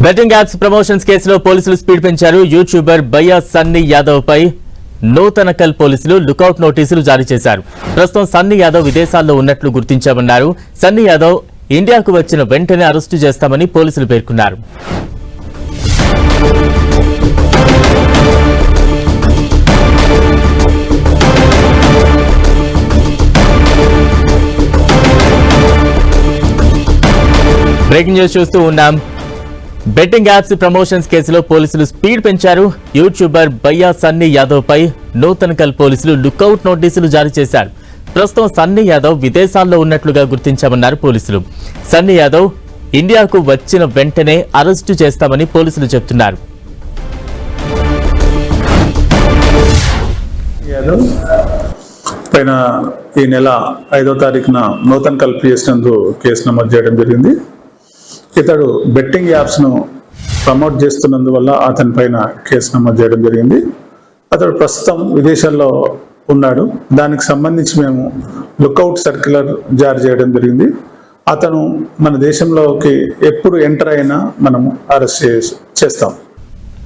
Betting apps promotions కేసులో పోలీసులు speed పెంచారు. యూట్యూబర్ భయ్యా సన్నీ యాదవ్ పై నూతనకల్ పోలీసులు లుకౌట్ నోటీసులు జారీ చేశారు. ప్రస్తుతం సన్నీ యాదవ్ విదేశాల్లో ఉన్నట్లు గుర్తించామన్నారు. సన్నీ యాదవ్ ఇండియాకు వచ్చిన వెంటనే అరెస్టు చేస్తామని పోలీసులు పేర్కొన్నారు. బ్రేకింగ్ న్యూస్ చూస్తూ ఉన్నాం. బెట్టింగ్ యాప్స్ ప్రమోషన్స్ కేసులో పోలీసులు స్పీడ్ పెంచారు. యూట్యూబర్ భయ్యా సన్నీ యాదవ్ పై నూతనకల్ పోలీసులు లుకౌట్ నోటీసులు జారీ చేశారు. ప్రస్తుతం సన్నీ యాదవ్ విదేశాల్లో ఉన్నట్లుగా గుర్తించామన్నారు పోలీసులు. సన్నీ యాదవ్ ఇండియాకు వచ్చిన వెంటనే అరెస్టు చేస్తామని పోలీసులు చెబుతున్నారు. యాదవ్ పైన ఈ నెల 5వ తారీఖున నూతనకల్ పిఎస్ నందు కేసు నమోదు చేయడం జరిగింది. ఇతడు బెట్టింగ్ యాప్స్ను ప్రమోట్ చేస్తున్నందువల్ల అతని పైన కేసు నమోదు చేయడం జరిగింది. అతడు ప్రస్తుతం విదేశాల్లో ఉన్నాడు. దానికి సంబంధించి మేము లుకౌట్ సర్క్యులర్ జారీ చేయడం జరిగింది. అతను మన దేశంలోకి ఎప్పుడు ఎంటర్ అయినా మనము అరెస్ట్ చేస్తాం.